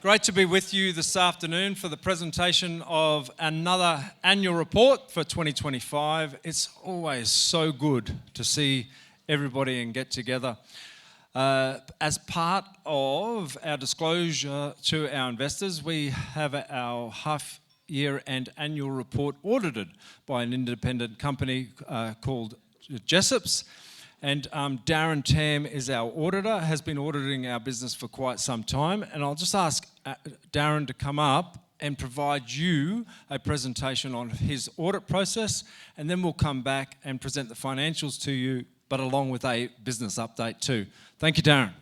Great to be with you this afternoon for the presentation of another annual report for 2025. It's always so good to see everybody and get together. As part of our disclosure to our investors, we have our half-year and annual report audited by an independent company called Jessop's. And Darren Tam is our auditor, has been auditing our business for quite some time. And I'll just ask Darren to come up and provide you a presentation on his audit process, and then we'll come back and present the financials to you, but along with a business update too. Thank you, Darren.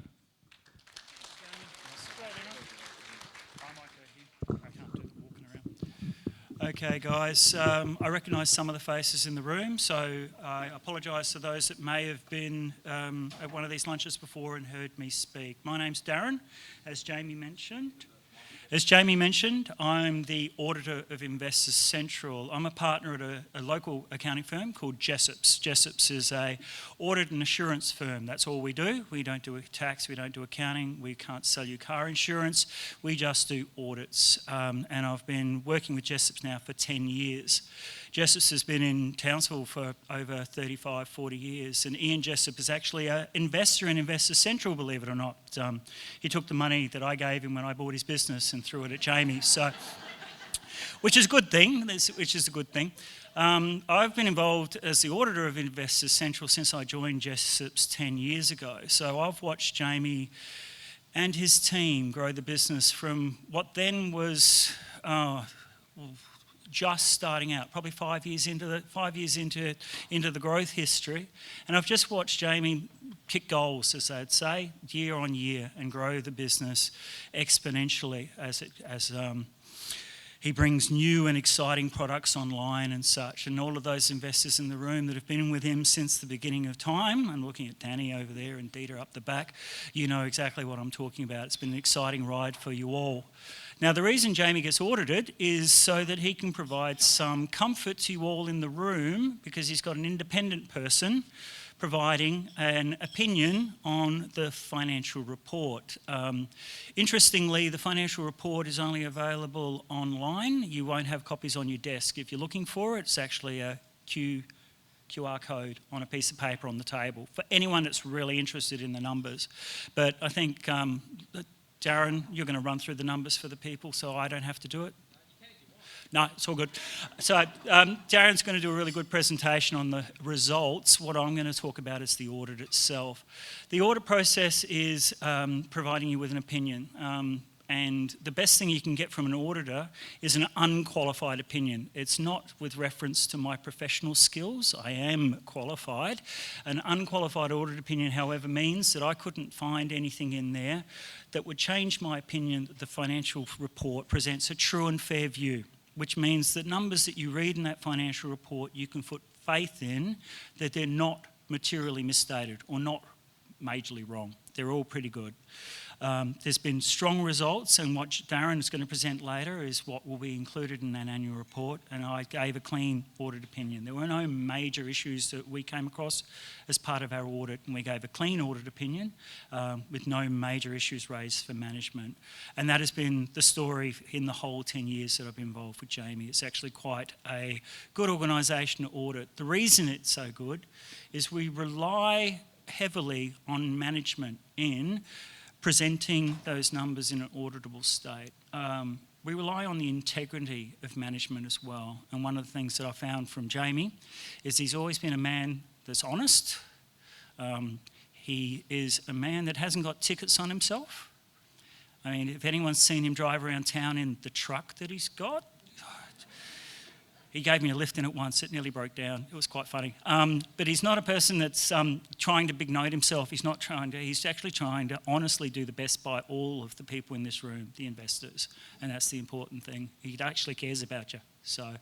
Okay, guys, I recognise some of the faces in the room, so I apologise to those that may have been at one of these lunches before and heard me speak. My name's Darren, as Jamie mentioned. I'm the auditor of Investors Central. I'm a partner at a local accounting firm called Jessop's. Jessop's is a audit and assurance firm. That's all we do. We don't do tax, we don't do accounting, we can't sell you car insurance, we just do audits. And I've been working with Jessop's now for 10 years. Jessop's has been in Townsville for over 35, 40 years, and Ian Jessop is actually an investor in Investors Central, believe it or not. He took the money that I gave him when I bought his business and threw it at Jamie, so which is a good thing. I've been involved as the auditor of Investors Central since I joined Jessop's 10 years ago. So I've watched Jamie and his team grow the business from what then was just starting out, probably 5 years into the growth history, and I've just watched Jamie kick goals, as they'd say, year on year, and grow the business exponentially as he brings new and exciting products online and such. And all of those investors in the room that have been with him since the beginning of time, and looking at Danny over there and Dieter up the back, you know exactly what I'm talking about. It's been an exciting ride for you all. Now, the reason Jamie gets audited is so that he can provide some comfort to you all in the room, because he's got an independent person providing an opinion on the financial report. Interestingly, the financial report is only available online. You won't have copies on your desk. If you're looking for it, it's actually a QR code on a piece of paper on the table for anyone that's really interested in the numbers. But I think Darren, you're going to run through the numbers for the people, so I don't have to do it. No, it's all good. So Darren's going to do a really good presentation on the results. What I'm going to talk about is the audit itself. The audit process is providing you with an opinion. And the best thing you can get from an auditor is an unqualified opinion. It's not with reference to my professional skills. I am qualified. An unqualified audit opinion, however, means that I couldn't find anything in there that would change my opinion that the financial report presents a true and fair view, which means that numbers that you read in that financial report, you can put faith in that they're not materially misstated or not majorly wrong. They're all pretty good. There's been strong results, and what Darren is going to present later is what will be included in that annual report, and I gave a clean audit opinion. There were no major issues that we came across as part of our audit, and we gave a clean audit opinion with no major issues raised for management. And that has been the story in the whole 10 years that I've been involved with Jamie. It's actually quite a good organisation to audit. The reason it's so good is we rely heavily on management in presenting those numbers in an auditable state. We rely on the integrity of management as well. And one of the things that I found from Jamie is he's always been a man that's honest. He is a man that hasn't got tickets on himself. I mean, if anyone's seen him drive around town in the truck that he's got, he gave me a lift in it once. It nearly broke down. It was quite funny. But he's not a person that's trying to big note himself. He's actually trying to honestly do the best by all of the people in this room, the investors. And that's the important thing. He actually cares about you. So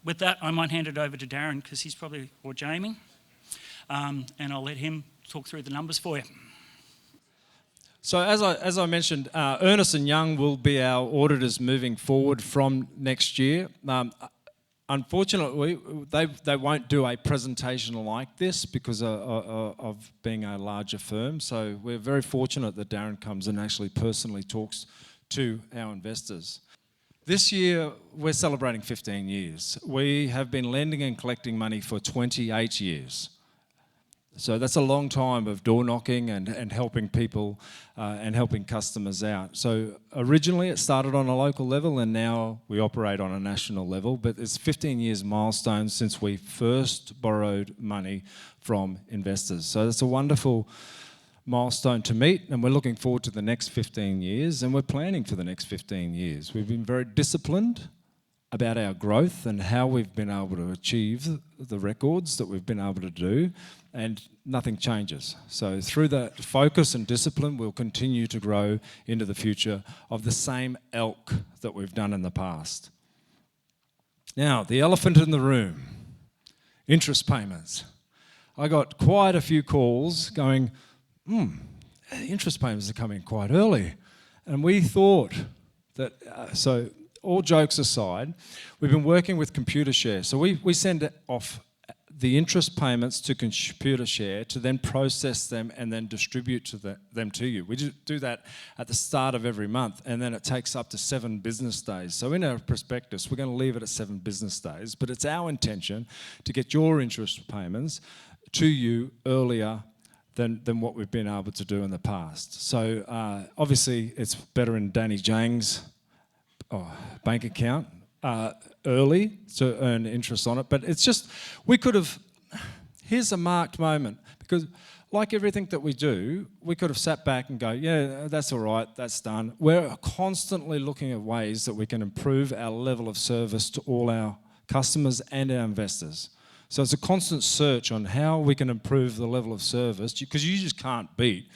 with that, I might hand it over to Darren, because he's probably, or Jamie. And I'll let him talk through the numbers for you. So as I mentioned, Ernst & Young will be our auditors moving forward from next year. Unfortunately, they won't do a presentation like this because of being a larger firm. So we're very fortunate that Darren comes and actually personally talks to our investors. This year, we're celebrating 15 years. We have been lending and collecting money for 28 years. So that's a long time of door knocking and helping people and helping customers out. So originally it started on a local level and now we operate on a national level, but it's 15 years milestone since we first borrowed money from investors. So that's a wonderful milestone to meet, and we're looking forward to the next 15 years, and we're planning for the next 15 years. We've been very disciplined about our growth and how we've been able to achieve the records that we've been able to do, and nothing changes. So through that focus and discipline, we'll continue to grow into the future of the same ilk that we've done in the past. Now, the elephant in the room, interest payments. I got quite a few calls going, interest payments are coming quite early. And we thought that, so all jokes aside, we've been working with Computershare. So we send off the interest payments to Computershare to then process them and then distribute them to you. We do that at the start of every month, and then it takes up to 7 business days. So in our prospectus, we're going to leave it at 7 business days, but it's our intention to get your interest payments to you earlier than what we've been able to do in the past. So obviously it's better in Danny Jang's bank account early to earn interest on it, but it's just, we could have, here's a marked moment, because like everything that we do, we could have sat back and go, yeah, that's all right, that's done. We're constantly looking at ways that we can improve our level of service to all our customers and our investors. So it's a constant search on how we can improve the level of service, because you just can't beat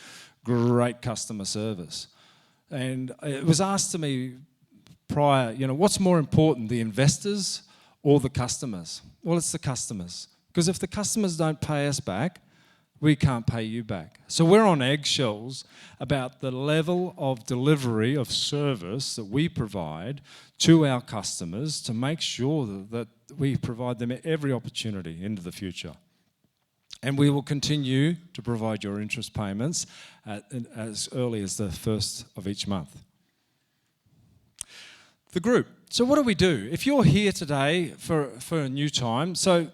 great customer service. And it was asked to me prior, what's more important, the investors or the customers? Well, it's the customers. Because if the customers don't pay us back, we can't pay you back. So we're on eggshells about the level of delivery of service that we provide to our customers to make sure that we provide them every opportunity into the future. And we will continue to provide your interest payments as early as the 1st of each month. The group. So what do? If you're here today for a new time, so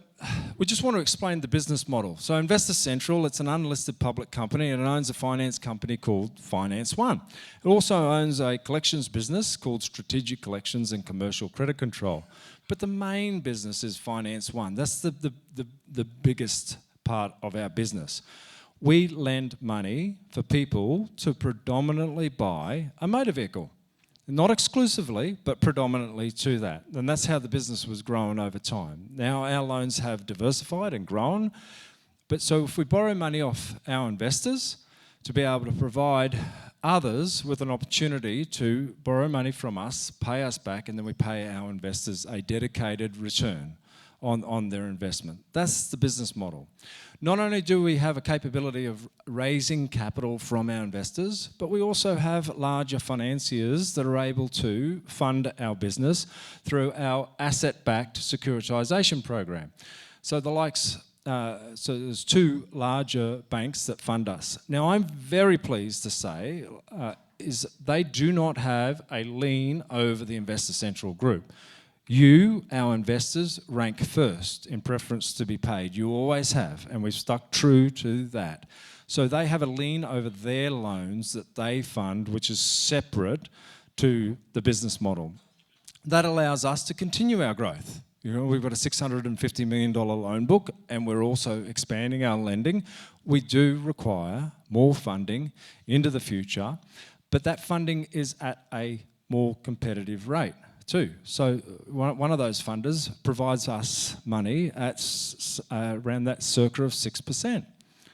we just want to explain the business model. So Investor Central, it's an unlisted public company, and it owns a finance company called Finance One. It also owns a collections business called Strategic Collections and Commercial Credit Control. But the main business is Finance One. That's the biggest part of our business. We lend money for people to predominantly buy a motor vehicle. Not exclusively, but predominantly to that. And that's how the business was growing over time. Now our loans have diversified and grown. But so if we borrow money off our investors to be able to provide others with an opportunity to borrow money from us, pay us back, and then we pay our investors a dedicated return on their investment. That's the business model. Not only do we have a capability of raising capital from our investors, but we also have larger financiers that are able to fund our business through our asset-backed securitization program. So so there's 2 larger banks that fund us. Now I'm very pleased to say is they do not have a lien over the Investor Central group. You, our investors, rank first in preference to be paid. You always have, and we've stuck true to that. So they have a lien over their loans that they fund, which is separate to the business model. That allows us to continue our growth. We've got a $650 million loan book, and we're also expanding our lending. We do require more funding into the future, but that funding is at a more competitive rate too. So one of those funders provides us money at around that circa of 6%.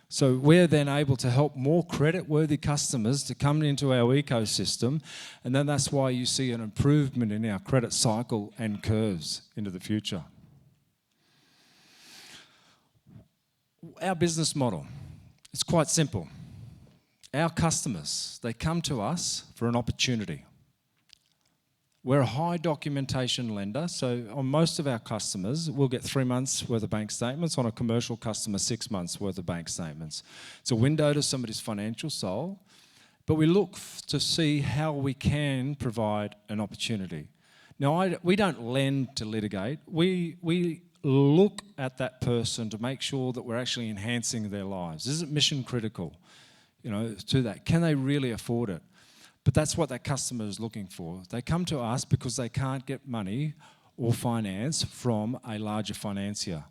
So we're then able to help more credit-worthy customers to come into our ecosystem, and then that's why you see an improvement in our credit cycle and curves into the future. Our business model, it's quite simple. Our customers, they come to us for an opportunity. We're a high documentation lender, so on most of our customers, we'll get 3 months worth of bank statements. On a commercial customer, 6 months worth of bank statements. It's a window to somebody's financial soul but we look to see how we can provide an opportunity. Now, we don't lend to litigate. We look at that person to make sure that we're actually enhancing their lives. Is it mission critical, to that? Can they really afford it? But that's what that customer is looking for. They come to us because they can't get money or finance from a larger financier.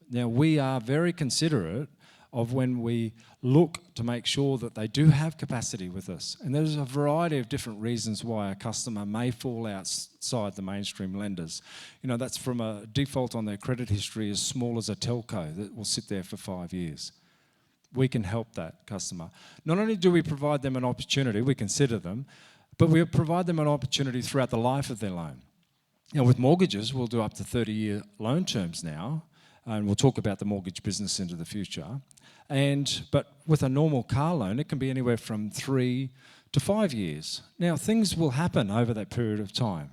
Now, we are very considerate of when we look to make sure that they do have capacity with us. And there's a variety of different reasons why a customer may fall outside the mainstream lenders. That's from a default on their credit history as small as a telco that will sit there for 5 years. We can help that customer. Not only do we provide them an opportunity, we consider them, but we provide them an opportunity throughout the life of their loan. Now, with mortgages, we'll do up to 30-year loan terms now, and we'll talk about the mortgage business into the future. But with a normal car loan, it can be anywhere from 3 to 5 years. Now, things will happen over that period of time.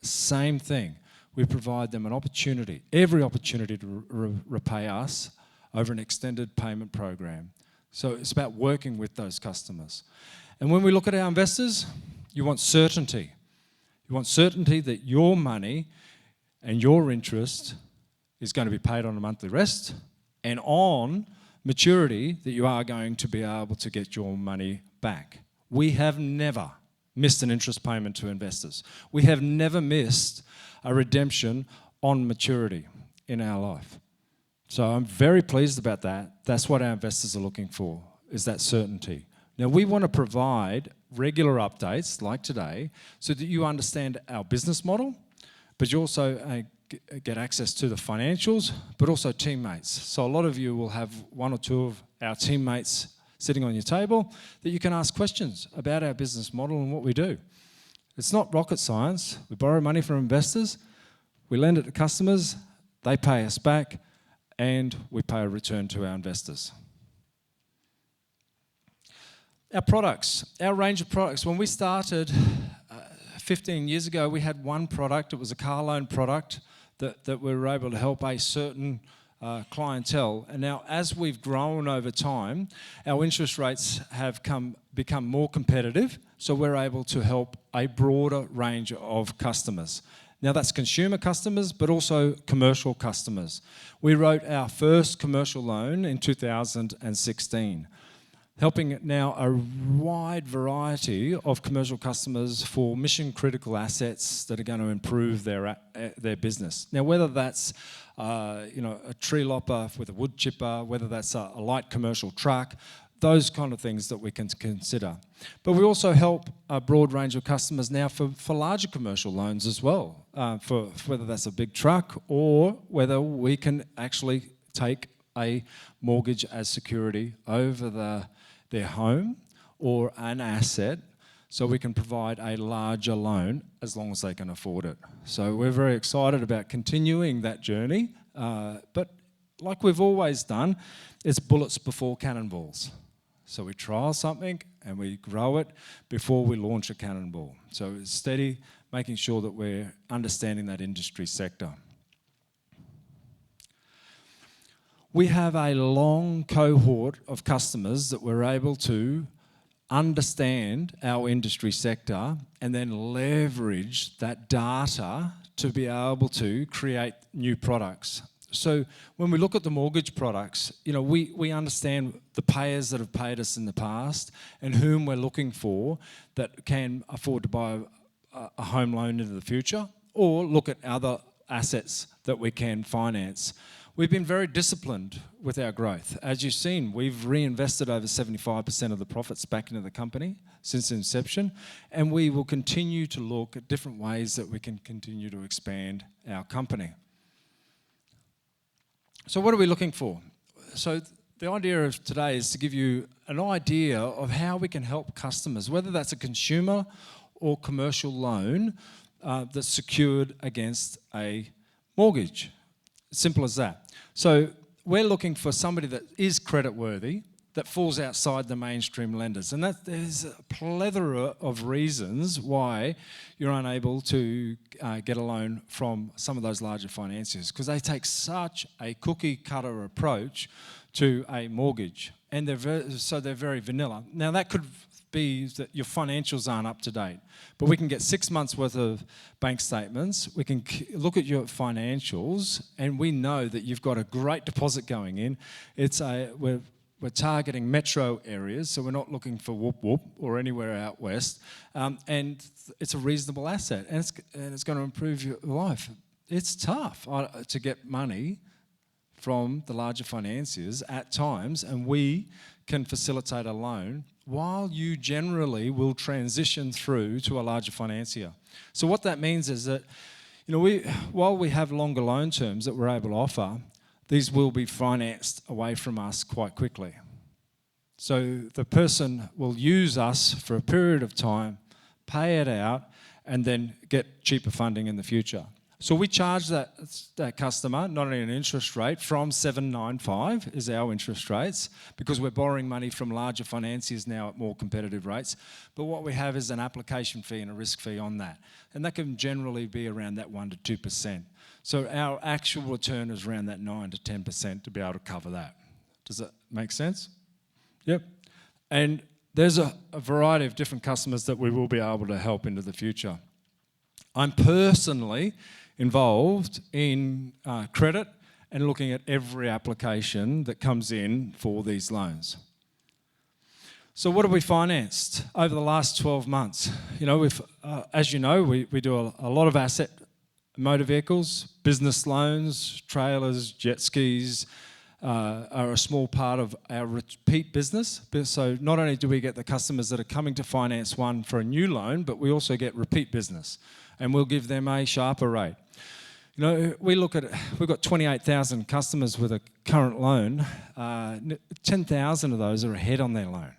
Same thing. We provide them an opportunity, every opportunity to repay us over an extended payment program. So it's about working with those customers. And when we look at our investors, you want certainty. You want certainty that your money and your interest is going to be paid on a monthly rest, and on maturity that you are going to be able to get your money back. We have never missed an interest payment to investors. We have never missed a redemption on maturity in our life. So I'm very pleased about that. That's what our investors are looking for, is that certainty. Now, we want to provide regular updates like today so that you understand our business model, but you also get access to the financials, but also teammates. So a lot of you will have one or two of our teammates sitting on your table that you can ask questions about our business model and what we do. It's not rocket science. We borrow money from investors, we lend it to customers, they pay us back, and we pay a return to our investors. Our products, our range of products. When we started 15 years ago, we had one product. It was a car loan product that we were able to help a certain clientele. And now, as we've grown over time, our interest rates have become more competitive, so we're able to help a broader range of customers. Now, that's consumer customers, but also commercial customers. We wrote our first commercial loan in 2016, helping now a wide variety of commercial customers for mission-critical assets that are going to improve their business. Now, whether that's a tree lopper with a wood chipper, whether that's a light commercial truck, those kind of things that we can consider. But we also help a broad range of customers now for larger commercial loans as well, for whether that's a big truck or whether we can actually take a mortgage as security over their home or an asset, so we can provide a larger loan as long as they can afford it. So we're very excited about continuing that journey, but like we've always done, it's bullets before cannonballs. So we trial something and we grow it before we launch a cannonball. So it's steady, making sure that we're understanding that industry sector. We have a long cohort of customers that we're able to understand our industry sector and then leverage that data to be able to create new products. So when we look at the mortgage products, we understand the payers that have paid us in the past and whom we're looking for that can afford to buy a home loan into the future, or look at other assets that we can finance. We've been very disciplined with our growth. As you've seen, we've reinvested over 75% of the profits back into the company since inception, and we will continue to look at different ways that we can continue to expand our company. So what are we looking for? So the idea of today is to give you an idea of how we can help customers, whether that's a consumer or commercial loan that's secured against a mortgage. Simple as that. So we're looking for somebody that is creditworthy, that falls outside the mainstream lenders. And there's a plethora of reasons why you're unable to get a loan from some of those larger financiers, because they take such a cookie-cutter approach to a mortgage. and they're very vanilla. Now that could be that your financials aren't up to date, but we can get 6 months worth of bank statements. We can look at your financials, and we know that you've got a great deposit going in. We're targeting metro areas, so we're not looking for whoop whoop or anywhere out west, and it's a reasonable asset, and it's going to improve your life. It's tough to get money from the larger financiers at times, and we can facilitate a loan while you generally will transition through to a larger financier. So what that means is that, while we have longer loan terms that we're able to offer, these will be financed away from us quite quickly. So the person will use us for a period of time, pay it out, and then get cheaper funding in the future. So we charge that customer not only an interest rate from 7.95 is our interest rates, because we're borrowing money from larger financiers now at more competitive rates, but what we have is an application fee and a risk fee on that. And that can generally be around that 1% to 2%. So our actual return is around that 9 to 10% to be able to cover that. Does that make sense? Yep. And there's a variety of different customers that we will be able to help into the future. I'm personally involved in credit and looking at every application that comes in for these loans. So what have we financed over the last 12 months? As you know, we do a lot of asset motor vehicles, business loans, trailers, jet skis are a small part of our repeat business. So not only do we get the customers that are coming to finance one for a new loan, but we also get repeat business, and we'll give them a sharper rate. We've got 28,000 customers with a current loan. 10,000 of those are ahead on their loan,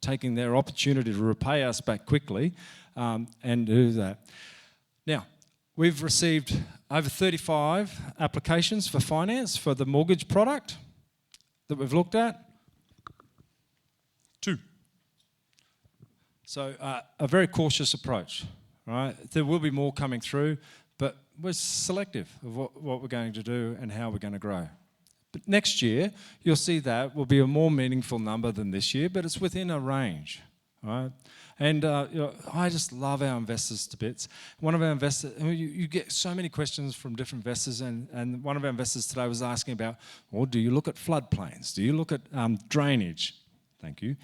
taking their opportunity to repay us back quickly and do that. Now, we've received over 35 applications for finance for the mortgage product that we've looked at. 2. So a very cautious approach, right? There will be more coming through, but we're selective of what we're going to do and how we're going to grow. But next year, you'll see that will be a more meaningful number than this year, but it's within a range, right? And I just love our investors to bits. One of our investors, you get so many questions from different investors, and one of our investors today was asking about, well, do you look at floodplains? Do you look at drainage? Thank you.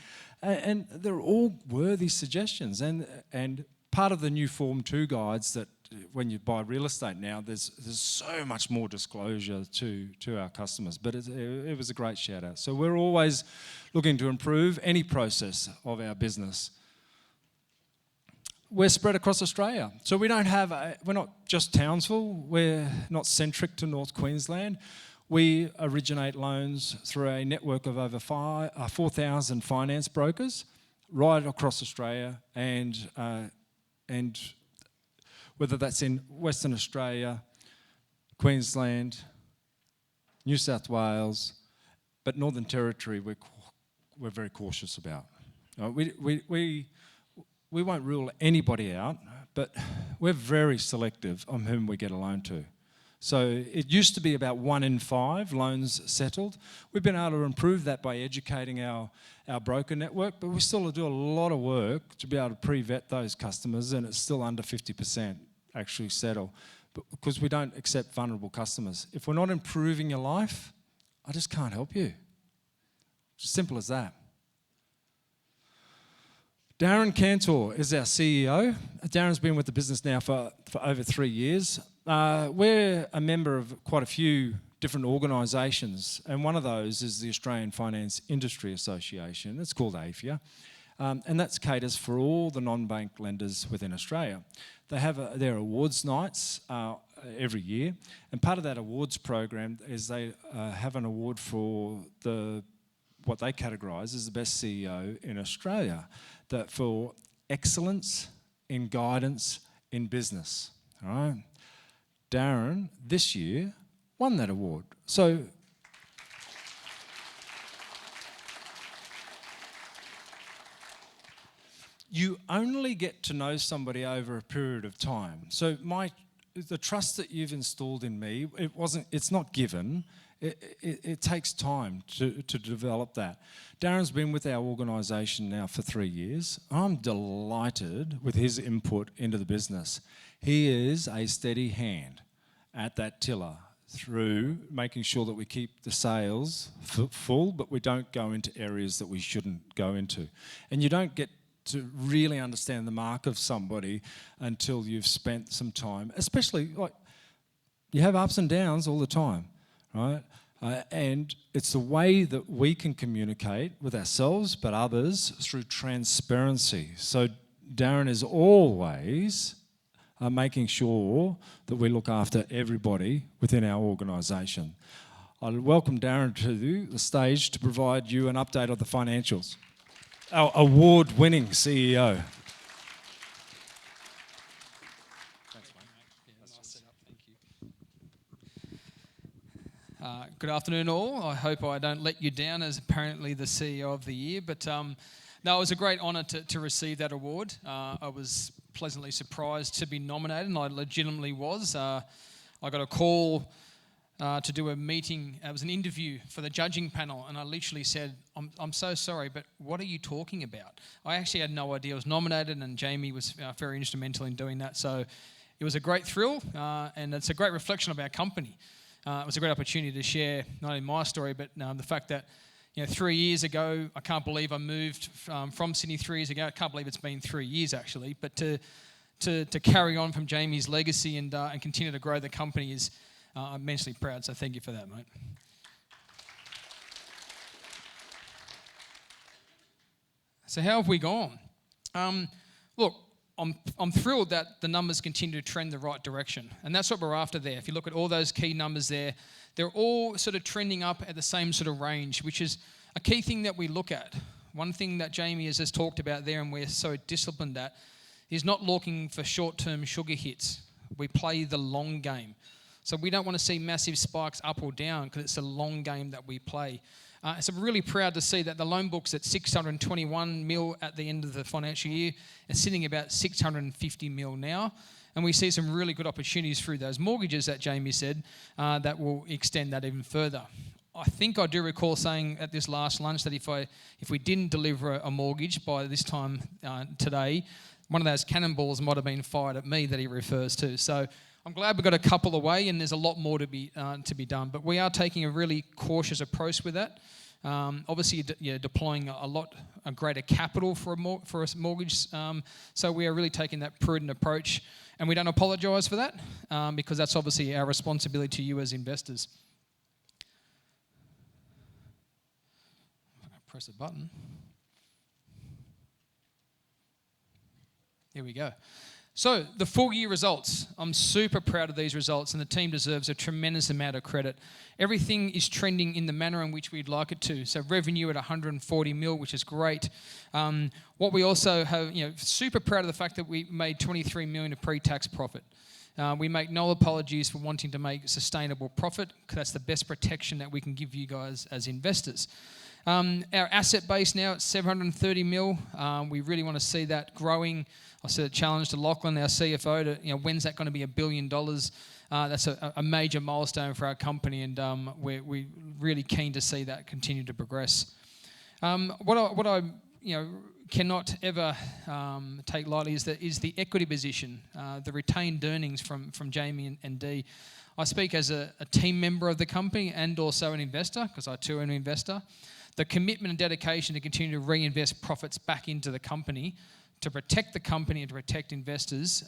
And they're all worthy suggestions. And part of the new Form 2 guides that when you buy real estate now, there's so much more disclosure to our customers. But it was a great shout out. So we're always looking to improve any process of our business. We're spread across Australia. So we're not just Townsville. We're not centric to North Queensland. We originate loans through a network of over 4,000 finance brokers right across Australia, and whether that's in Western Australia, Queensland, New South Wales, but Northern Territory we're very cautious about. We won't rule anybody out, but we're very selective on whom we get a loan to. So it used to be about 1 in 5 loans settled. We've been able to improve that by educating our broker network, but we still do a lot of work to be able to pre-vet those customers, and it's still under 50% actually settle, because we don't accept vulnerable customers. If we're not improving your life, I just can't help you. It's as simple as that. Darren Cantor is our CEO. Darren's been with the business now for over 3 years. We're a member of quite a few different organisations, and one of those is the Australian Finance Industry Association. It's called AFIA, and that caters for all the non-bank lenders within Australia. They have their awards nights every year, and part of that awards program is they have an award for what they categorise as the best CEO in Australia, for excellence in guidance in business. All right, Darren this year won that award. So you only get to know somebody over a period of time. So the trust that you've installed in me, it's not given, It takes time to develop that. Darren's been with our organisation now for 3 years. I'm delighted with his input into the business. He is a steady hand at that tiller through making sure that we keep the sales full, but we don't go into areas that we shouldn't go into. And you don't get to really understand the mark of somebody until you've spent some time, especially like you have ups and downs all the time, right? And it's the way that we can communicate with ourselves but others through transparency. So Darren is always making sure that we look after everybody within our organisation. I'll welcome Darren to the stage to provide you an update of the financials. Our award-winning CEO. Good afternoon, all. I hope I don't let you down as apparently the CEO of the year, but no, it was a great honour to receive that award. I was pleasantly surprised to be nominated, and I legitimately was. I got a call to do a meeting. It was an interview for the judging panel, and I literally said, I'm so sorry, but what are you talking about? I actually had no idea I was nominated, and Jamie was very instrumental in doing that. So it was a great thrill, and it's a great reflection of our company. It was a great opportunity to share not only my story, but the fact that 3 years ago, I can't believe I moved from Sydney 3 years ago. I can't believe it's been 3 years actually. But to carry on from Jamie's legacy and continue to grow the company is I'm immensely proud. So thank you for that, mate. So how have we gone? Look, I'm thrilled that the numbers continue to trend the right direction. And that's what we're after there. If you look at all those key numbers there, they're all sort of trending up at the same sort of range, which is a key thing that we look at. One thing that Jamie has just talked about there and we're so disciplined at is not looking for short-term sugar hits. We play the long game. So we don't want to see massive spikes up or down because it's a long game that we play. So I'm really proud to see that the loan book's at 621 mil at the end of the financial year. It's sitting about 650 mil now. And we see some really good opportunities through those mortgages that Jamie said that will extend that even further. I think I do recall saying at this last lunch that if we didn't deliver a mortgage by this time today, one of those cannonballs might have been fired at me that he refers to. So I'm glad we got a couple away, and there's a lot more to be done. But we are taking a really cautious approach with that. Obviously, deploying a greater capital for a mortgage. So we are really taking that prudent approach, and we don't apologise for that because that's obviously our responsibility to you as investors. Press a button. Here we go. So the full year results, I'm super proud of these results and the team deserves a tremendous amount of credit. Everything is trending in the manner in which we'd like it to. So revenue at 140 mil, which is great. What we also have, super proud of the fact that we made 23 million of pre-tax profit. We make no apologies for wanting to make sustainable profit because that's the best protection that we can give you guys as investors. Our asset base now at 730 mil. We really want to see that growing. I said a challenge to Lachlan, our CFO, to when's that going to be $1 billion? That's a major milestone for our company, and we're really keen to see that continue to progress. What I cannot ever take lightly is the equity position, the retained earnings from Jamie and Dee. I speak as a team member of the company and also an investor, because I too am an investor. The commitment and dedication to continue to reinvest profits back into the company to protect the company and to protect investors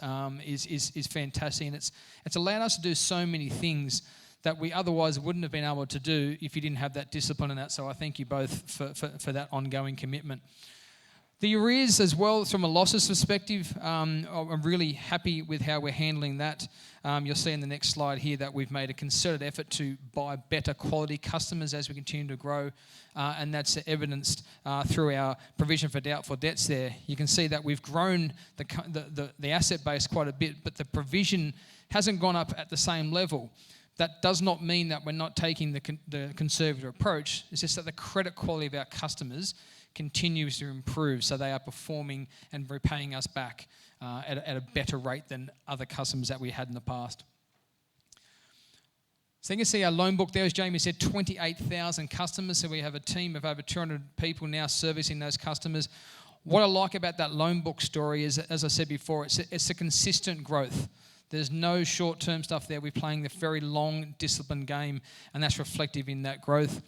is fantastic, and it's allowed us to do so many things that we otherwise wouldn't have been able to do if you didn't have that discipline and that. So I thank you both for that ongoing commitment. The arrears as well, from a losses perspective, I'm really happy with how we're handling that. You'll see in the next slide here that we've made a concerted effort to buy better quality customers as we continue to grow, and that's evidenced through our provision for doubtful debts there. You can see that we've grown the asset base quite a bit, but the provision hasn't gone up at the same level. That does not mean that we're not taking the conservative approach. It's just that the credit quality of our customers continues to improve, so they are performing and repaying us back at a better rate than other customers that we had in the past. So you can see our loan book there, as Jamie said, 28,000 customers. So we have a team of over 200 people now servicing those customers. What I like about that loan book story is, as I said before, it's a consistent growth. There's no short-term stuff there. We're playing the very long, disciplined game, and that's reflective in that growth.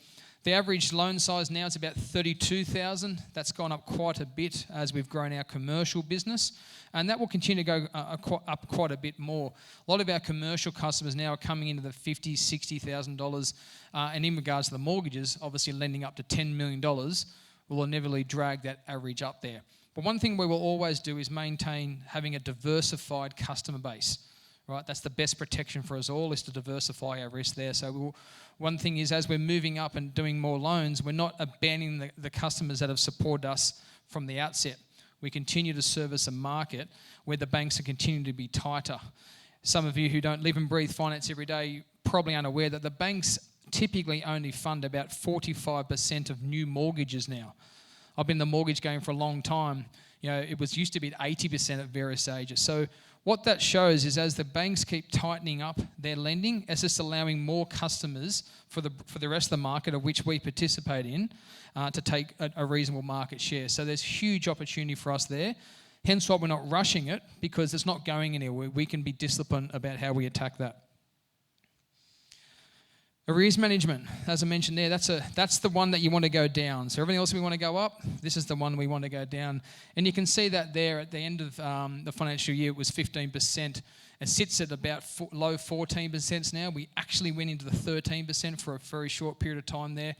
The average loan size now is about 32,000. That's gone up quite a bit as we've grown our commercial business, and that will continue to go up quite a bit more. A lot of our commercial customers now are coming into the $50,000, $60,000, and in regards to the mortgages, obviously lending up to $10 million will inevitably drag that average up there. But one thing we will always do is maintain having a diversified customer base. Right, that's the best protection for us all, is to diversify our risk there. So one thing is, as we're moving up and doing more loans, we're not abandoning the customers that have supported us from the outset. We continue to service a market where the banks are continuing to be tighter. Some of you who don't live and breathe finance every day probably aren't aware that the banks typically only fund about 45% of new mortgages now. I've been in the mortgage game for a long time. You know, it used to be at 80% at various stages. So what that shows is, as the banks keep tightening up their lending, it's just allowing more customers for the rest of the market, of which we participate in, to take a reasonable market share. So there's huge opportunity for us there. Hence why we're not rushing it, because it's not going anywhere. We can be disciplined about how we attack that. Arrears management, as I mentioned there, that's the one that you want to go down. So everything else we want to go up, this is the one we want to go down. And you can see that there at the end of the financial year, it was 15%. It sits at about low 14% now. We actually went into the 13% for a very short period of time there.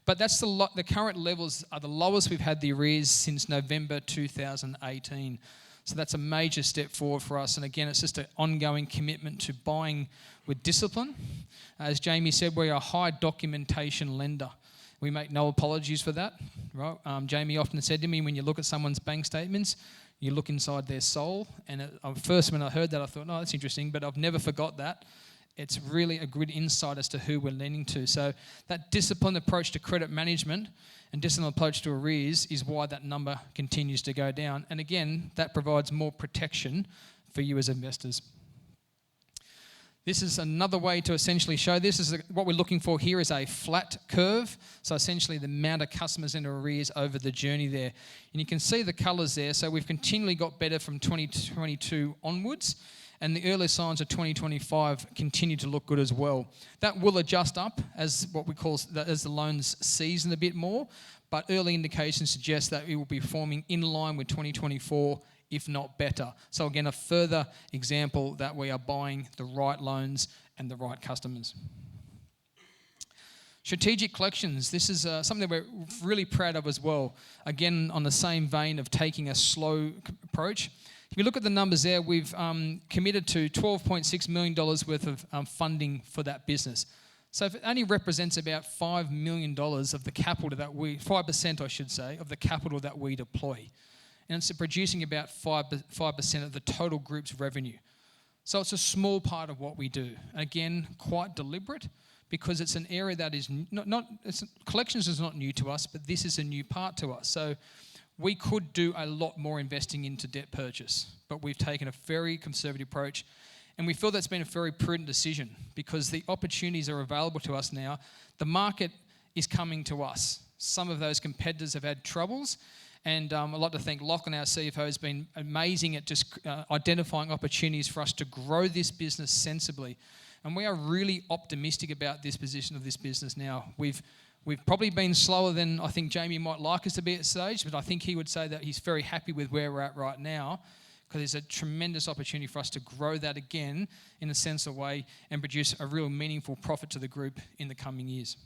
But that's the current levels are the lowest we've had the arrears since November 2018. So that's a major step forward for us. And again, it's just an ongoing commitment to buying with discipline. As Jamie said, we're a high documentation lender. We make no apologies for that. Right? Jamie often said to me, when you look at someone's bank statements, you look inside their soul. And first, when I heard that, I thought, no, that's interesting, but I've never forgot that. It's really a good insight as to who we're lending to. So that disciplined approach to credit management and disciplined approach to arrears is why that number continues to go down. And again, that provides more protection for you as investors. This is another way to essentially show this. What we're looking for here is a flat curve. So essentially the amount of customers into arrears over the journey there. And you can see the colours there. So we've continually got better from 2022 onwards. And the early signs of 2025 continue to look good as well. That will adjust up as what we call as the loans season a bit more, but early indications suggest that it will be performing in line with 2024, if not better. So again, a further example that we are buying the right loans and the right customers. Strategic collections. This is something that we're really proud of as well. Again, on the same vein of taking a slow approach. If you look at the numbers there, we've committed to $12.6 million worth of funding for that business. So if it only represents about $5 million of the capital that 5% I should say, of the capital that we deploy. And it's producing about 5% of the total group's revenue. So it's a small part of what we do. Again, quite deliberate, because it's an area that is collections is not new to us, but this is a new part to us. So we could do a lot more investing into debt purchase, but we've taken a very conservative approach, and we feel that's been a very prudent decision because the opportunities are available to us now. The market is coming to us. Some of those competitors have had troubles, and I'd like to thank Lachlan, our CFO, has been amazing at just identifying opportunities for us to grow this business sensibly. And we are really optimistic about this position of this business now. We've probably been slower than I think Jamie might like us to be at stage, but I think he would say that he's very happy with where we're at right now, because there's a tremendous opportunity for us to grow that again in a sensible way and produce a real meaningful profit to the group in the coming years.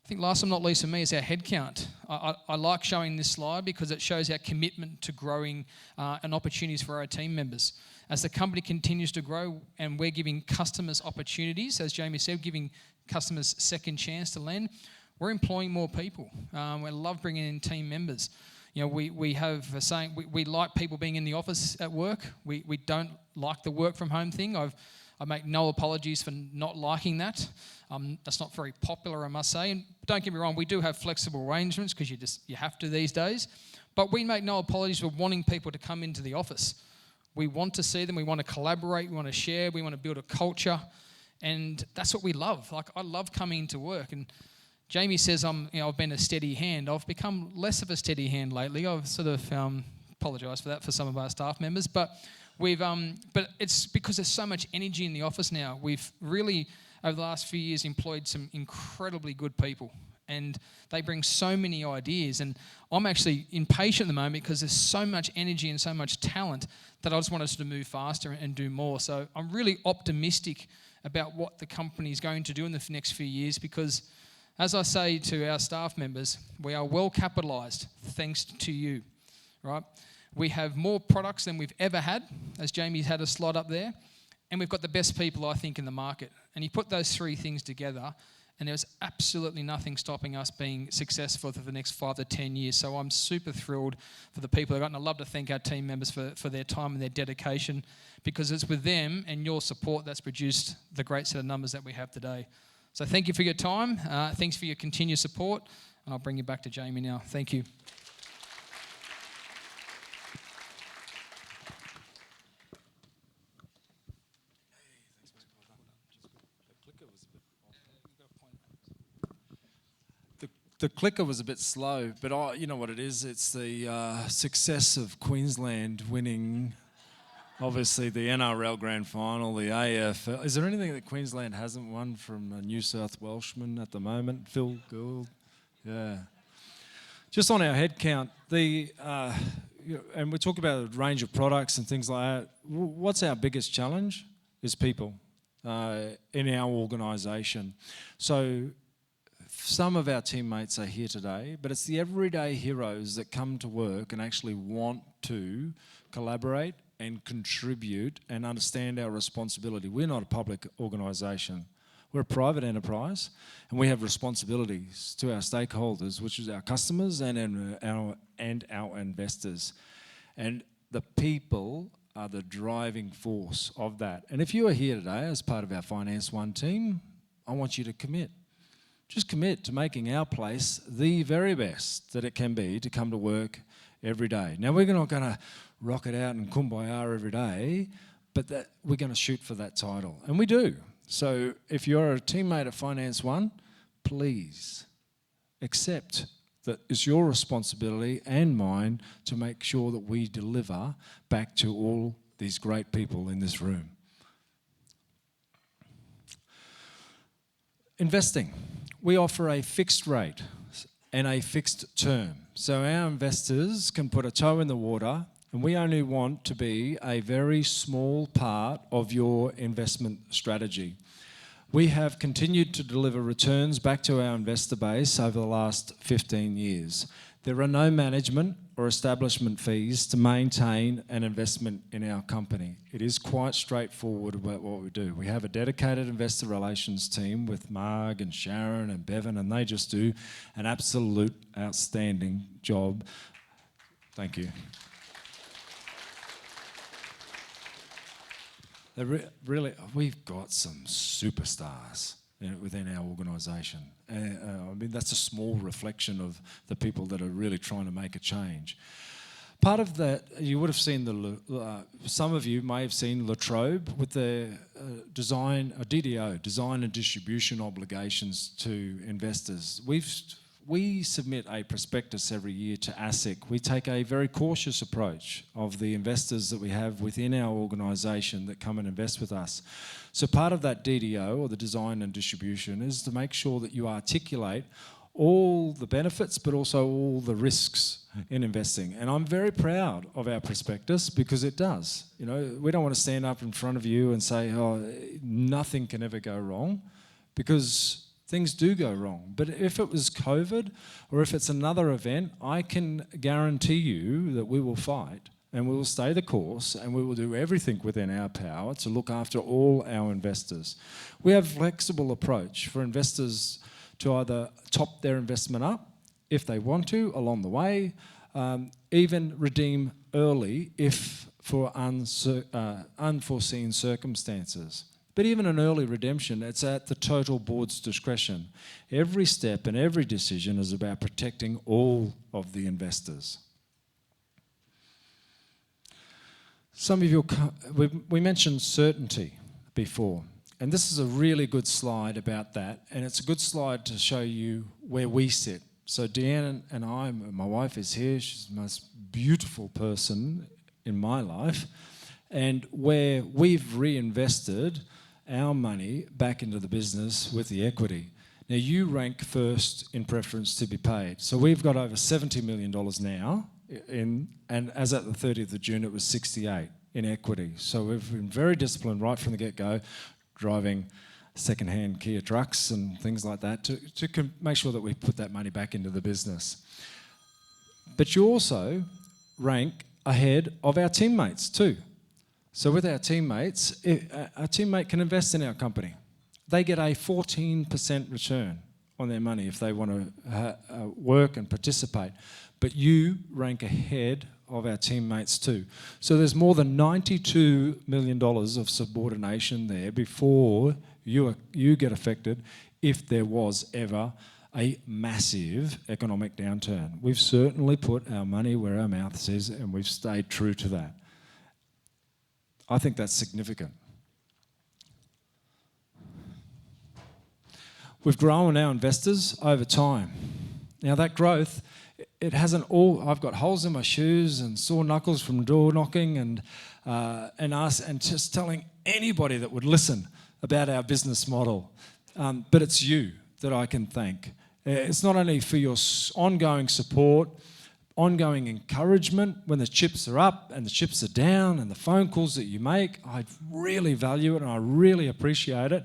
I think last but not least for me is our headcount. I like showing this slide because it shows our commitment to growing and opportunities for our team members. As the company continues to grow and we're giving customers opportunities, as Jamie said, giving customers second chance to lend, we're employing more people. We love bringing in team members. You know, we have a saying, we like people being in the office at work. We don't like the work from home thing. I make no apologies for not liking that. That's not very popular, I must say. And don't get me wrong, we do have flexible arrangements because you have to these days. But we make no apologies for wanting people to come into the office. We want to see them. We want to collaborate. We want to share. We want to build a culture. And that's what we love. Like, I love coming into work. And Jamie says I've been a steady hand. I've become less of a steady hand lately. I've sort of apologise for that for some of our staff members, but but it's because there's so much energy in the office now. We've really, over the last few years, employed some incredibly good people, and they bring so many ideas. And I'm actually impatient at the moment because there's so much energy and so much talent that I just want us to move faster and do more. So I'm really optimistic about what the company is going to do in the next few years, because, as I say to our staff members, we are well capitalised thanks to you, right? We have more products than we've ever had, as Jamie's had a slide up there, and we've got the best people, I think, in the market. And you put those three things together, and there's absolutely nothing stopping us being successful for the next 5 to 10 years. So I'm super thrilled for the people I've got, and I'd love to thank our team members for their time and their dedication, because it's with them and your support that's produced the great set of numbers that we have today. So thank you for your time. Thanks for your continued support, and I'll bring you back to Jamie now. Thank you. The clicker was a bit slow, but you know what it is? It's the success of Queensland winning, obviously, the NRL Grand Final, the AFL. Is there anything that Queensland hasn't won from a New South Welshman at the moment? Phil Gould? Yeah. Just on our head count, and we talk about a range of products and things like that. What's our biggest challenge? Is people in our organisation. So some of our teammates are here today, but it's the everyday heroes that come to work and actually want to collaborate and contribute and understand our responsibility. We're not a public organisation. We're a private enterprise, and we have responsibilities to our stakeholders, which is our customers and our investors. And the people are the driving force of that. And if you are here today as part of our Finance One team, I want you to commit. Just commit to making our place the very best that it can be to come to work every day. Now, we're not going to rock it out and kumbaya every day, but that we're going to shoot for that title. And we do. So if you're a teammate at Finance One, please accept that it's your responsibility and mine to make sure that we deliver back to all these great people in this room. Investing. We offer a fixed rate and a fixed term. So our investors can put a toe in the water, and we only want to be a very small part of your investment strategy. We have continued to deliver returns back to our investor base over the last 15 years. There are no management or establishment fees to maintain an investment in our company. It is quite straightforward about what we do. We have a dedicated investor relations team with Marg and Sharon and Bevan, and they just do an absolute outstanding job. Thank you. Really, we've got some superstars within our organisation. I mean, that's a small reflection of the people that are really trying to make a change. Part of that, you would have seen some of you may have seen Latrobe with the DDO, design and distribution obligations to investors. We submit a prospectus every year to ASIC. We take a very cautious approach of the investors that we have within our organisation that come and invest with us. So part of that DDO, or the design and distribution, is to make sure that you articulate all the benefits but also all the risks in investing. And I'm very proud of our prospectus because it does. You know, we don't want to stand up in front of you and say, oh, nothing can ever go wrong, because things do go wrong. But if it was COVID or if it's another event, I can guarantee you that we will fight and we will stay the course and we will do everything within our power to look after all our investors. We have a flexible approach for investors to either top their investment up if they want to along the way, even redeem early if for unforeseen circumstances. But even an early redemption, it's at the total board's discretion. Every step and every decision is about protecting all of the investors. Some of you, we mentioned certainty before. And this is a really good slide about that, and it's a good slide to show you where we sit. So Deanne and I, my wife is here, she's the most beautiful person in my life, and where we've reinvested our money back into the business with the equity. Now you rank first in preference to be paid. So we've got over $70 million now, and as at the 30th of June it was 68 in equity. So we've been very disciplined right from the get-go, driving second-hand Kia trucks and things like that to make sure that we put that money back into the business. But you also rank ahead of our teammates too. So with our teammates, a teammate can invest in our company. They get a 14% return on their money if they want to work and participate. But you rank ahead of our teammates too. So there's more than $92 million of subordination there before you get affected if there was ever a massive economic downturn. We've certainly put our money where our mouth is, and we've stayed true to that. I think that's significant. We've grown our investors over time. Now that growth, it hasn't all. I've got holes in my shoes and sore knuckles from door knocking and just telling anybody that would listen about our business model. But it's you that I can thank. It's not only for your ongoing support, ongoing encouragement when the chips are up and the chips are down, and the phone calls that you make. I really value it and I really appreciate it.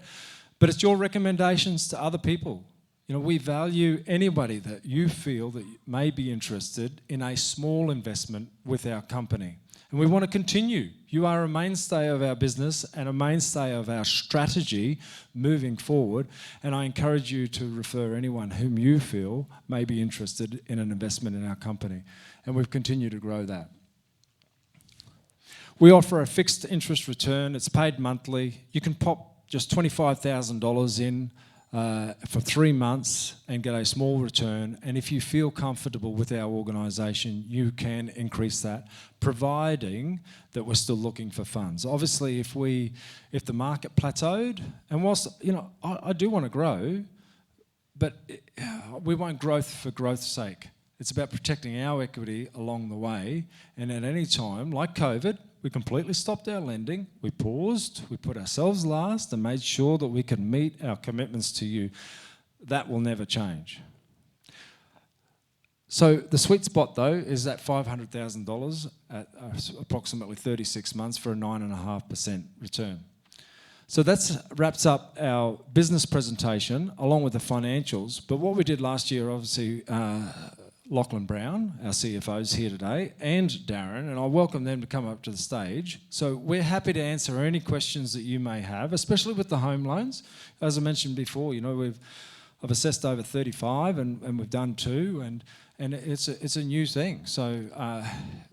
But it's your recommendations to other people. You know, we value anybody that you feel that may be interested in a small investment with our company. And we want to continue. You are a mainstay of our business and a mainstay of our strategy moving forward. And I encourage you to refer anyone whom you feel may be interested in an investment in our company. And we've continued to grow that. We offer a fixed interest return. It's paid monthly. You can pop just $25,000 in for 3 months and get a small return. And if you feel comfortable with our organisation, you can increase that, providing that we're still looking for funds. Obviously, if the market plateaued, and whilst I do want to grow, but we won't growth for growth's sake. It's about protecting our equity along the way. And at any time, like COVID, we completely stopped our lending, we paused, we put ourselves last and made sure that we can meet our commitments to you. That will never change. So the sweet spot though is that $500,000 at approximately 36 months for a 9.5% return. So that wraps up our business presentation along with the financials. But what we did last year, obviously, Lachlan Brown, our CFO, is here today, and Darren, and I welcome them to come up to the stage. So we're happy to answer any questions that you may have, especially with the home loans. As I mentioned before, I've assessed over 35 and we've done 2, and it's a new thing. So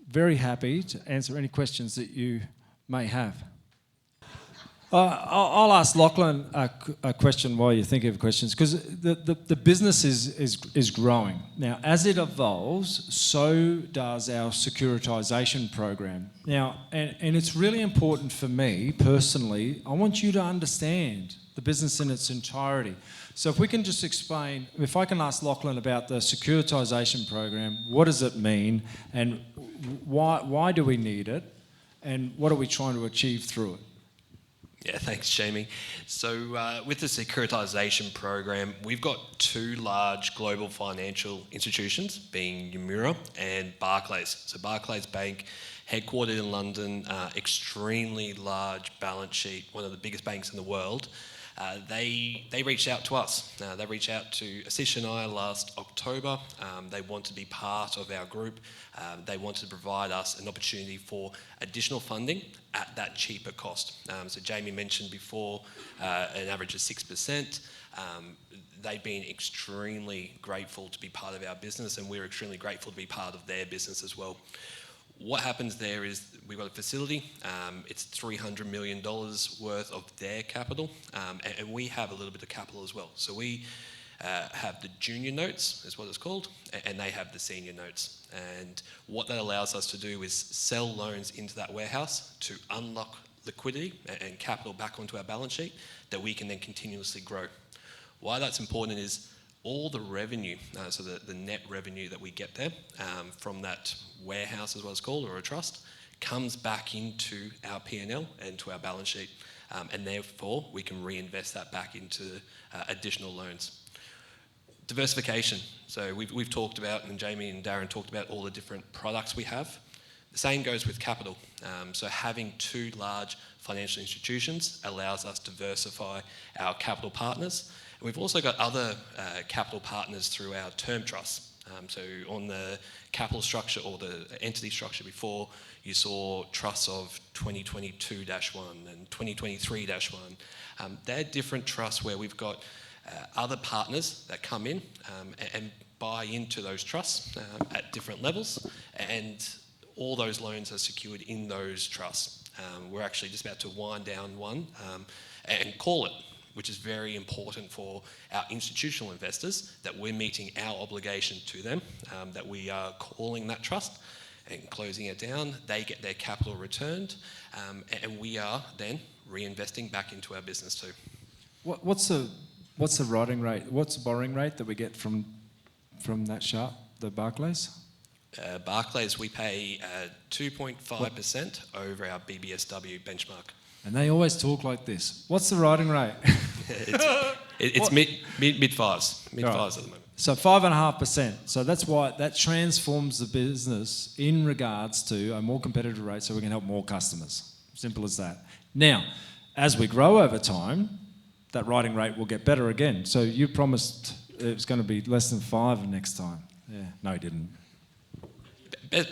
very happy to answer any questions that you may have. I'll ask Lachlan a question while you're thinking of questions, because the business is growing. Now, as it evolves, so does our securitisation program. Now, and it's really important for me personally, I want you to understand the business in its entirety. So if we can just explain, if I can ask Lachlan about the securitisation program, what does it mean, and why do we need it, and what are we trying to achieve through it? Yeah, thanks, Jamie. So with the securitisation program, we've got 2 large global financial institutions, being Nomura and Barclays. So Barclays Bank, headquartered in London, extremely large balance sheet, one of the biggest banks in the world. They reached out to us. They reached out to Asish and I last October. They want to be part of our group. They wanted to provide us an opportunity for additional funding at that cheaper cost. So Jamie mentioned before an average of 6%. They've been extremely grateful to be part of our business, and we're extremely grateful to be part of their business as well. What happens there is we've got a facility, it's $300 million worth of their capital, and we have a little bit of capital as well. So we have the junior notes, is what it's called, and they have the senior notes. And what that allows us to do is sell loans into that warehouse to unlock liquidity and capital back onto our balance sheet that we can then continuously grow. Why that's important is all the revenue, so the net revenue that we get there from that warehouse, as well as called, or a trust, comes back into our P&L and to our balance sheet. And therefore, we can reinvest that back into additional loans. Diversification. So we've talked about, and Jamie and Darren talked about all the different products we have. The same goes with capital. So having two large financial institutions allows us to diversify our capital partners. And we've also got other capital partners through our term trusts. So on the capital structure or the entity structure before, you saw trusts of 2022-1 and 2023-1. They're different trusts where we've got other partners that come in and buy into those trusts at different levels, and all those loans are secured in those trusts. We're actually just about to wind down one and call it, which is very important for our institutional investors, that we're meeting our obligation to them, that we are calling that trust and closing it down. They get their capital returned, and we are then reinvesting back into our business too. What's the writing rate? What's the borrowing rate that we get from that chart, the Barclays? Barclays, we pay 2.5% over our BBSW benchmark. And they always talk like this. What's the writing rate? It's mid fives at the moment. So 5.5%. So that's why that transforms the business in regards to a more competitive rate, so we can help more customers. Simple as that. Now, as we grow over time, that writing rate will get better again. So you promised it was going to be less than 5 next time. Yeah, no, you didn't.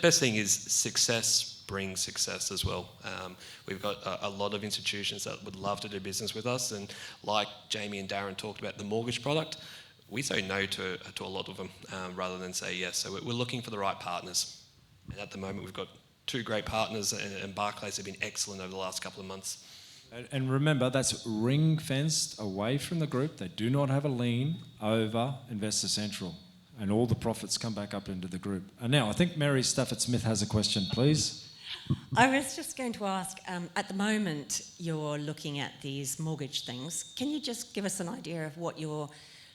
Best thing is success brings success as well. We've got a lot of institutions that would love to do business with us, and like Jamie and Darren talked about the mortgage product, we say no to a lot of them rather than say yes. So we're looking for the right partners. And at the moment, we've got 2 great partners, and Barclays have been excellent over the last couple of months. And remember, that's ring-fenced away from the group. They do not have a lien over Investor Central, and all the profits come back up into the group. And now, I think Mary Stafford-Smith has a question, please. I was just going to ask, at the moment you're looking at these mortgage things. Can you just give us an idea of what you're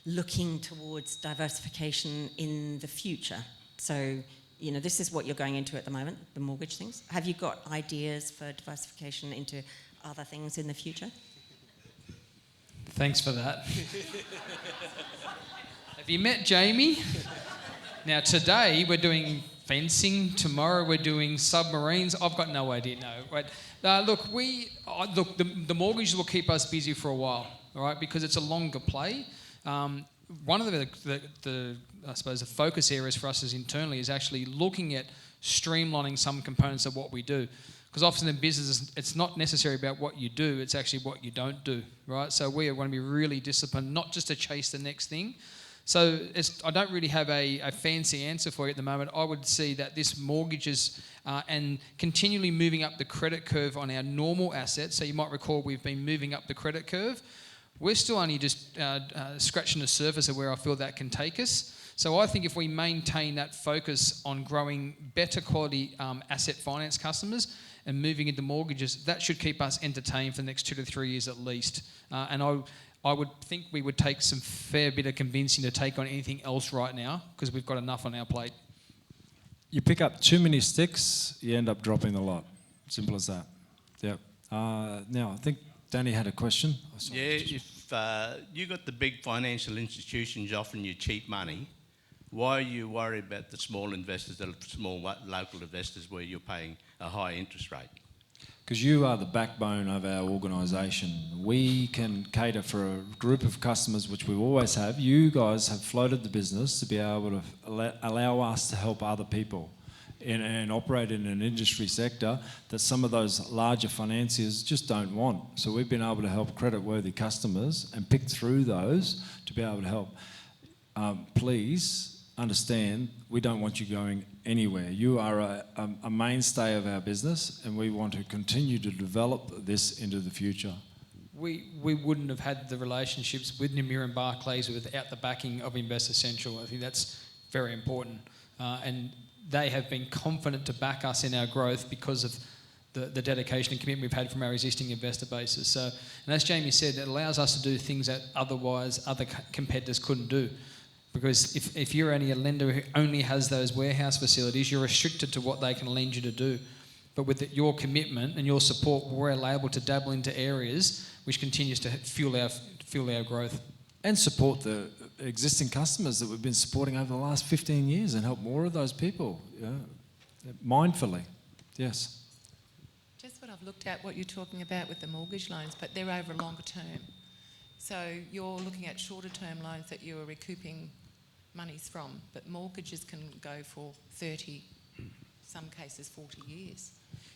looking towards diversification in the future? So, you know, this is what you're going into at the moment, the mortgage things. Have you got ideas for diversification into other things in the future? Thanks for that. Have you met Jamie? Now, today we're doing fencing. Tomorrow we're doing submarines. I've got no idea. No, right? The mortgages will keep us busy for a while, all right? Because it's a longer play. One of the I suppose the focus areas for us as internally is actually looking at streamlining some components of what we do. Because often in business, it's not necessarily about what you do, it's actually what you don't do, right? So we are going to be really disciplined, not just to chase the next thing. So I don't really have a fancy answer for you at the moment. I would see that this mortgages and continually moving up the credit curve on our normal assets. So you might recall we've been moving up the credit curve. We're still only just scratching the surface of where I feel that can take us. So I think if we maintain that focus on growing better quality asset finance customers and moving into mortgages, that should keep us entertained for the next 2 to 3 years at least. And I would think we would take some fair bit of convincing to take on anything else right now, because we've got enough on our plate. You pick up too many sticks, you end up dropping the lot. Simple as that. Yep. Now, I think Danny had a question. Yeah, if you got the big financial institutions offering you cheap money, why are you worried about the small investors, the small local investors where you're paying a high interest rate? Because you are the backbone of our organisation. We can cater for a group of customers, which we always have. You guys have floated the business to be able to allow us to help other people and operate in an industry sector that some of those larger financiers just don't want. So we've been able to help credit-worthy customers and pick through those to be able to help. Please understand, we don't want you going anywhere. You are a mainstay of our business, and we want to continue to develop this into the future. We wouldn't have had the relationships with Namur and Barclays without the backing of Investor Central. I think that's very important. And they have been confident to back us in our growth because of the dedication and commitment we've had from our existing investor bases. So, and as Jamie said, it allows us to do things that otherwise other competitors couldn't do. Because if you're only a lender who only has those warehouse facilities, you're restricted to what they can lend you to do. But with your commitment and your support, we're able to dabble into areas which continues to fuel our growth. And support the existing customers that we've been supporting over the last 15 years and help more of those people, mindfully. Yes. Just what I've looked at, what you're talking about with the mortgage loans, but they're over a longer term. So you're looking at shorter term loans that you're recouping monies from, but mortgages can go for 30, some cases 40 years.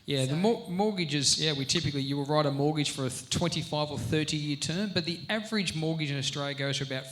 Yeah, So- the mortgages, you will write a mortgage for a 25 or 30 year term, but the average mortgage in Australia goes for about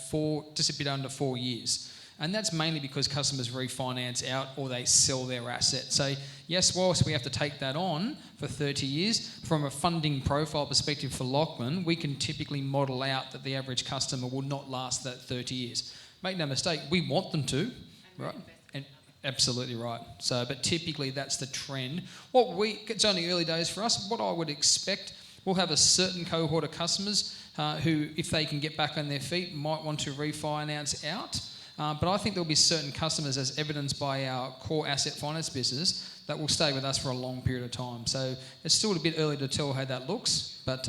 just a bit under 4 years. And that's mainly because customers refinance out or they sell their asset. So yes, whilst we have to take that on for 30 years, from a funding profile perspective for Lachlan, we can typically model out that the average customer will not last that 30 years. Make no mistake, we want them to, right? And absolutely right. So, but typically that's the trend. It's only early days for us. What I would expect, we'll have a certain cohort of customers who, if they can get back on their feet, might want to refinance out. But I think there'll be certain customers, as evidenced by our core asset finance business, that will stay with us for a long period of time. So it's still a bit early to tell how that looks, but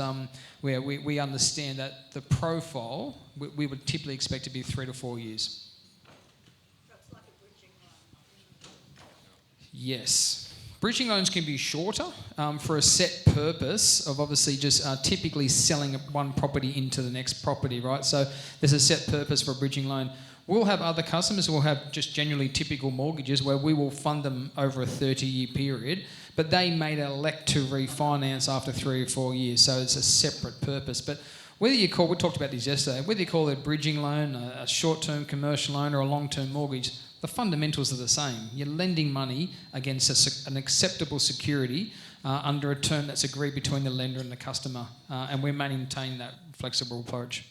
we understand that the profile we would typically expect to be 3 to 4 years. So it's like a bridging loan. Yes. Bridging loans can be shorter for a set purpose of obviously just typically selling one property into the next property, right? So there's a set purpose for a bridging loan. We'll have other customers who will have just generally typical mortgages where we will fund them over a 30-year period, but they may elect to refinance after 3 or 4 years, so it's a separate purpose. But whether you call, we talked about this yesterday, whether you call it a bridging loan, a short-term commercial loan or a long-term mortgage, the fundamentals are the same. You're lending money against an acceptable security under a term that's agreed between the lender and the customer, and we're maintaining that flexible approach.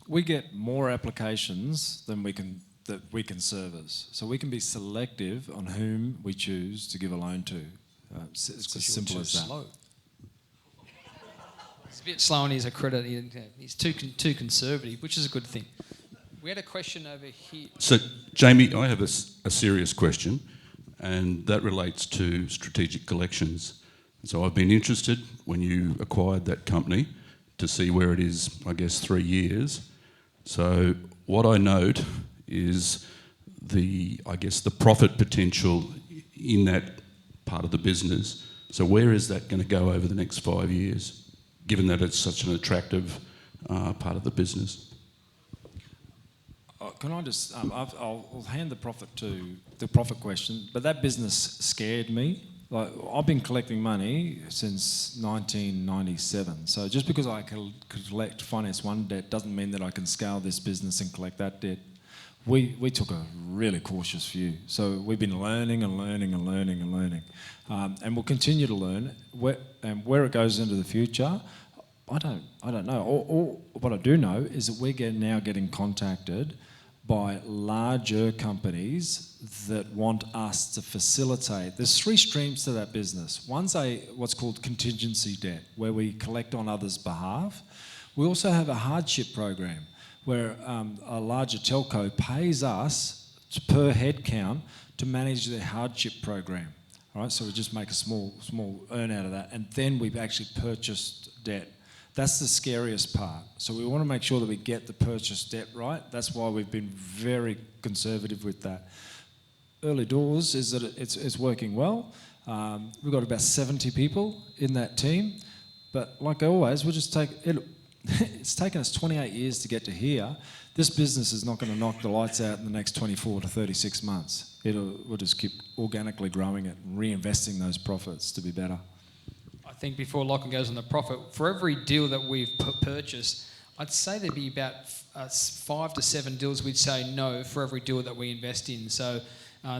We get more applications than we can service, so we can be selective on whom we choose to give a loan to. It's as simple as that. Slow. He's a bit slow and he's a credit. He's too conservative, which is a good thing. We had a question over here. So, Jamie, I have a serious question, and that relates to strategic collections. So I've been interested when you acquired that company to see where it is, I guess, 3 years. So what I note is the profit potential in that part of the business. So where is that going to go over the next 5 years, given that it's such an attractive part of the business? Can I just? I'll hand the profit question. But that business scared me. Like, I've been collecting money since 1997. So just because I collect Finance One debt doesn't mean that I can scale this business and collect that debt. We took a really cautious view. So we've been learning and learning and learning and learning, and we'll continue to learn. Where it goes into the future, I don't know. All what I do know is that we're now getting contacted by larger companies that want us to facilitate. There's 3 streams to that business. One's what's called contingency debt, where we collect on others' behalf. We also have a hardship program, where a larger telco pays us per head count to manage their hardship program. All right, so we just make a small earn out of that, and then we've actually purchased debt. That's the scariest part. So we want to make sure that we get the purchase debt right. That's why we've been very conservative with that. Early doors is that it's working well. We've got about 70 people in that team. But like always, we'll just take it. It's taken us 28 years to get to here. This business is not going to knock the lights out in the next 24 to 36 months. We'll just keep organically growing it and reinvesting those profits to be better. I think before Lachlan goes on the profit, for every deal that we've purchased, I'd say there'd be about 5 to 7 deals we'd say no for every deal that we invest in. So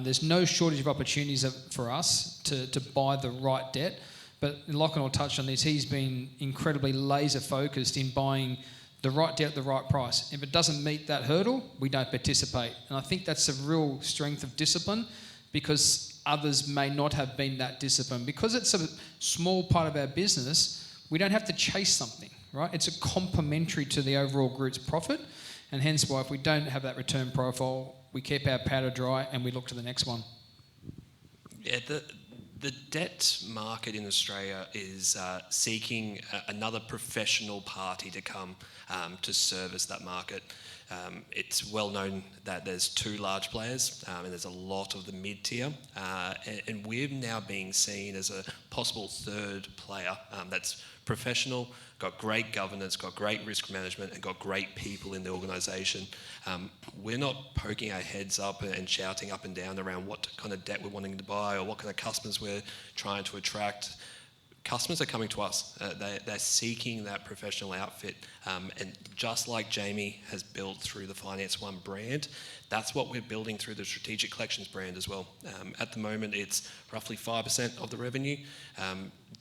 there's no shortage of opportunities for us to buy the right debt. But Lachlan will touch on this. He's been incredibly laser focused in buying the right debt at the right price. If it doesn't meet that hurdle, we don't participate. And I think that's a real strength of discipline, because others may not have been that disciplined. Because it's a small part of our business, we don't have to chase something, right? It's a complementary to the overall group's profit, and hence why if we don't have that return profile, we keep our powder dry and we look to the next one. Yeah, the debt market in Australia is seeking another professional party to come to service that market. It's well known that there's two large players and there's a lot of the mid-tier, and we're now being seen as a possible third player that's professional, got great governance, got great risk management, and got great people in the organisation. We're not poking our heads up and shouting up and down around what kind of debt we're wanting to buy or what kind of customers we're trying to attract. Customers are coming to us. They're seeking that professional outfit. And just like Jamie has built through the Finance One brand, that's what we're building through the Strategic Collections brand as well. At the moment, it's roughly 5% of the revenue.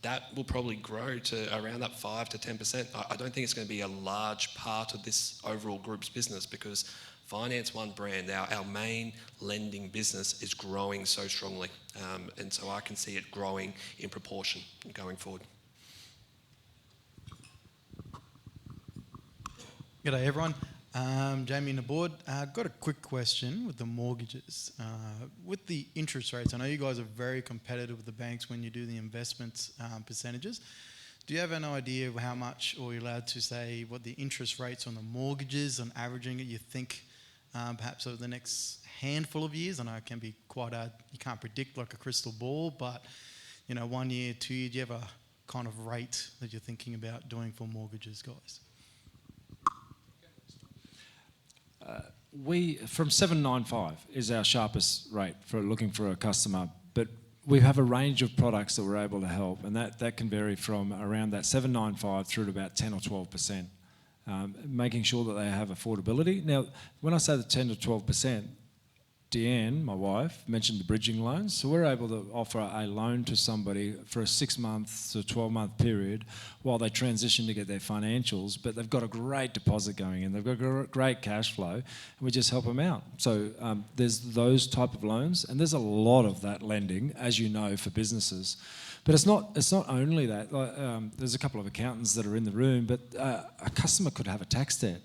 That will probably grow to around that 5 to 10%. I don't think it's going to be a large part of this overall group's business because Finance One brand, our main lending business, is growing so strongly. And so I can see it growing in proportion going forward. G'day everyone. Jamie and the board. I've got a quick question with the mortgages. With the interest rates, I know you guys are very competitive with the banks when you do the investments percentages. Do you have an idea of how much, or you're allowed to say what the interest rates on the mortgages on averaging it you think perhaps over the next handful of years? I know it can be quite hard, you can't predict like a crystal ball, but 1 year, 2 years, do you have a kind of rate that you're thinking about doing for mortgages, guys? We from 795 is our sharpest rate for looking for a customer, but we have a range of products that we're able to help, and that can vary from around that 795 through to about 10 or 12%, making sure that they have affordability. Now, when I say the 10 to 12%, Deanne, my wife, mentioned the bridging loans. So we're able to offer a loan to somebody for a 6 month to 12-month period while they transition to get their financials, but they've got a great deposit going in, they've got great cash flow, and we just help them out. So there's those type of loans, and there's a lot of that lending, as you know, for businesses. But it's not only that. There's a couple of accountants that are in the room, but a customer could have a tax debt.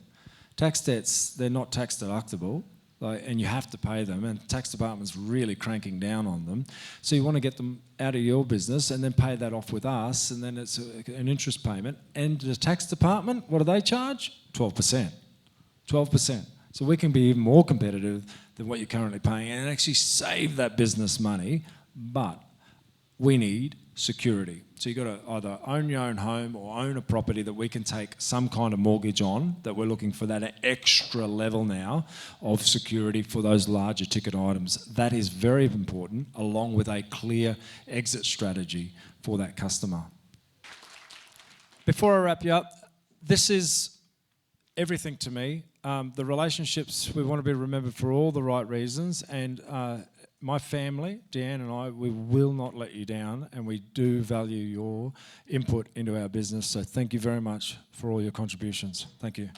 Tax debts, they're not tax deductible. And you have to pay them, and the tax department's really cranking down on them. So you want to get them out of your business and then pay that off with us, and then it's an interest payment. And the tax department, what do they charge? 12%. 12%. So we can be even more competitive than what you're currently paying and actually save that business money, but we need security. So you've got to either own your own home or own a property that we can take some kind of mortgage on, that we're looking for that extra level now of security for those larger ticket items. That is very important, along with a clear exit strategy for that customer. Before I wrap you up, this is everything to me. The relationships, we want to be remembered for all the right reasons, and my family, Deanne and I, we will not let you down, and we do value your input into our business. So thank you very much for all your contributions. Thank you.